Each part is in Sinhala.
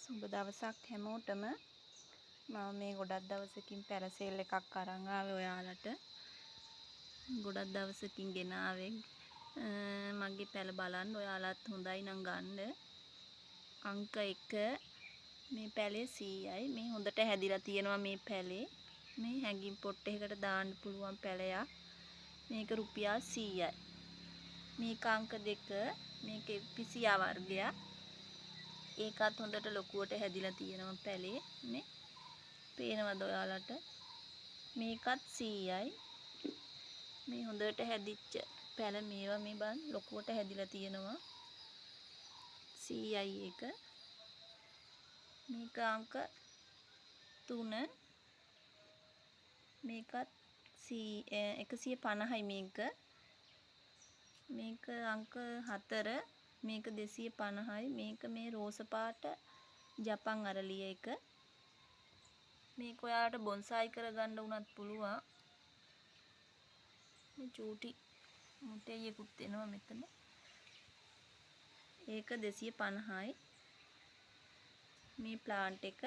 සුබ දවසක් හැමෝටම. මම මේ ගොඩක් දවසකින් පැරසෙල් එකක් අරන් ආවේ ඔයාලට. ගොඩක් දවසකින් ගෙනාවේ. මගේ පැල බලන්න ඔයාලත් හොඳයි නම් ගන්න. අංක 1 මේ පැලේ 100යි. මේ හොඳට හැදිලා තියෙනවා මේ පැලේ. මේ හැඟින් පොට් එකකට දාන්න පුළුවන් පැලයක්. මේක රුපියල් 100යි. මේක අංක 2 මේක පිසියා වර්ගයක්. ඒකත් හොඳට ලොකුවට හැදිලා තියෙනවා පැලේ නේ. පේනවද ඔයාලට? මේකත් 100යි. මේ හොඳට හැදිච්ච පැල මේවා මේ බලන්න ලොකුවට හැදිලා තියෙනවා. 100යි එක. මේක අංක 3. මේකත් 150යි මේක. මේක අංක 4. මේක 250යි. මේක මේ රෝස පාට ජපන් අරලිය එක. මේක ඔයාලට බොන්සායි කරගන්න උනත් පුළුවන්. මේ චූටි මුට්ටේයකුත් එනවා මෙතන. ඒක 250යි. මේ ප්ලාන්ට් එක.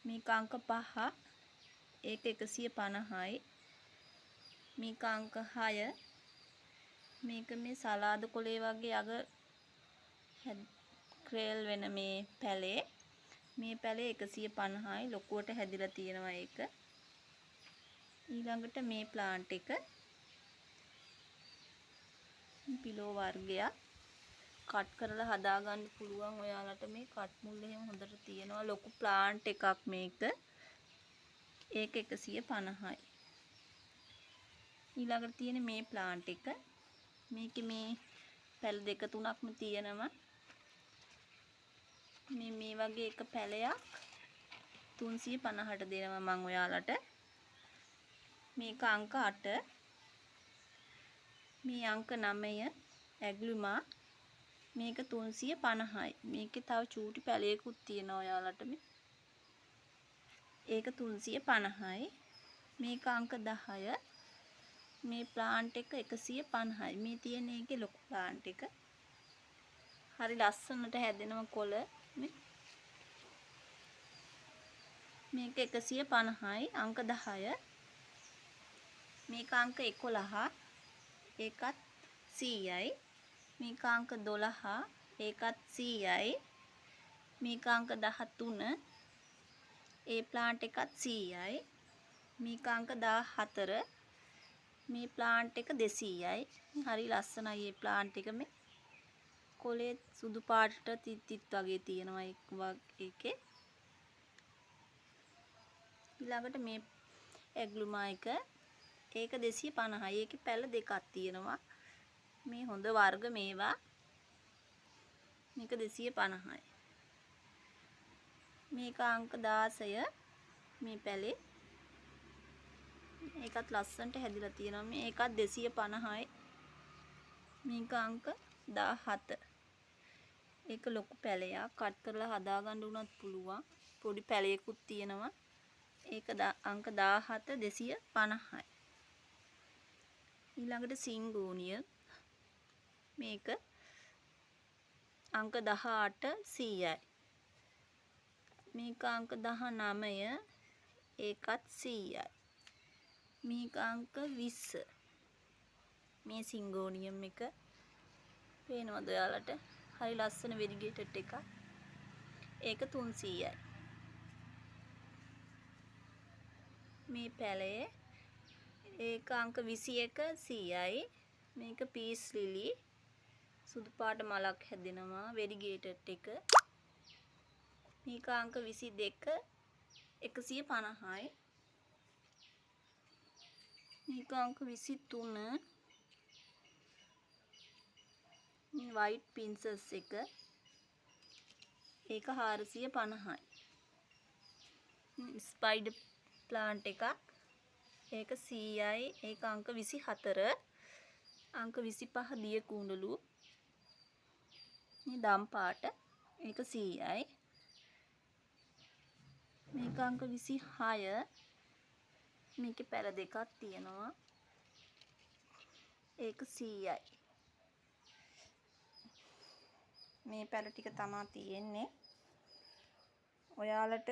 මේක අංක 5. ඒක 150යි. මේක අංක 6. මේක මේ සලාද කොලේ වගේ අග ක්‍රේල් වෙන මේ පැලේ. මේ පැලේ 150යි. ලොකුවට හැදිලා තියෙනවා ඒක. ඊළඟට මේ ප්ලාන්ට් එක පිලෝ වර්ගයක්. කට් කරලා හදාගන්න පුළුවන් ඔයාලට. මේ කට් මුල් එහෙම හොඳට තියෙනවා. ලොකු ප්ලාන්ට් එකක් මේක. ඒක 150යි. ඊළඟට තියෙන මේ ප්ලාන්ට් එක. මේකේ මේ පැල දෙක තුනක්ම තියෙනවා. මේ වගේ එක පැලයක් 350ට දෙනවා මම ඔයාලට. මේක අංක 8. මේ අංක 9 ඇග්ලුමා. මේක 350යි. මේකේ තව චූටි පැලයකුත් තියෙනවා ඔයාලට මේ. ඒක 350යි. මේක අංක 10. මේ ප්ලාන්ට් එක 150යි. මේ තියෙන එකේ ලොකු ප්ලාන්ට් එක. හරි ලස්සනට හැදෙනවා කොළ නේ. මේක 150යි. අංක 10. මේක අංක 11. ඒකත් 100යි. මේක අංක 12. ඒකත් 100යි. මේක අංක 13. ඒ ප්ලාන්ට් එකත් 100යි. මේක අංක 14. මේ ප්ලාන්ට් එක 200යි. හරි ලස්සනයි මේ ප්ලාන්ට් එක මේ. කොලේ සුදු පාටට තිත් වගේ තියෙනවා ඒකේ. ඊළඟට මේ ඇග්ලුමා එක. ඒක 250යි. ඒකේ පැල දෙකක් තියෙනවා. මේ හොඳ වර්ග මේවා. මේක 250යි. මේක අංක 16 මේ පැලේ. ඒකත් ලස්සනට හැදිලා තියෙනවා. මේකත් 250යි. මේක අංක 17. ඒක ලොකු පැලයක්. කට් කරලා හදාගන්න උනත් පුළුවන්. පොඩි පැලයකුත් තියෙනවා. ඒක අංක 17 250යි. ඊළඟට සිංගෝනිය. මේක අංක 18 100යි. මේක අංක 19 ඒකත් 100යි. මේක අංක 20. මේ සිංගෝනියම් එක පේනවද ඔයාලට? හරි ලස්සන වෙරිගේටඩ් එකක්. ඒක 300යි. මේ පැලේ ඒක අංක 21 100යි. මේක පීස් ලිලි. සුදු පාට මලක් හැදෙනවා වෙරිගේටඩ් එක. මේක අංක 22 150යි. මේක අංක 23 මේ වයිට් පින්සස් එක. ඒක 450යි. ස්පයිඩර් ප්ලාන්ට් එකක්. ඒක 100යි. ඒක අංක 24. අංක 25 දිය කුණ්ඩලු. මේ දම් පාට. ඒක 100යි. මේක අංක 26. මේකේ පැල දෙකක් තියෙනවා. ඒක 100යි. මේ පැල ටික තමයි තියෙන්නේ. ඔයාලට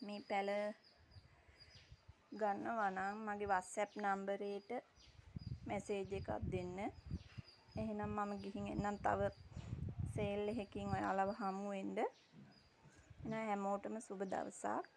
මේ පැල ගන්නවා නම් මගේ WhatsApp නම්බරයට මැසේජ් එකක් දෙන්න. එහෙනම් මම ගිහින් එන්නම් තව සේල් එකකින් ඔයාලව හමු වෙන්න. එහෙනම් හැමෝටම සුබ දවසක්.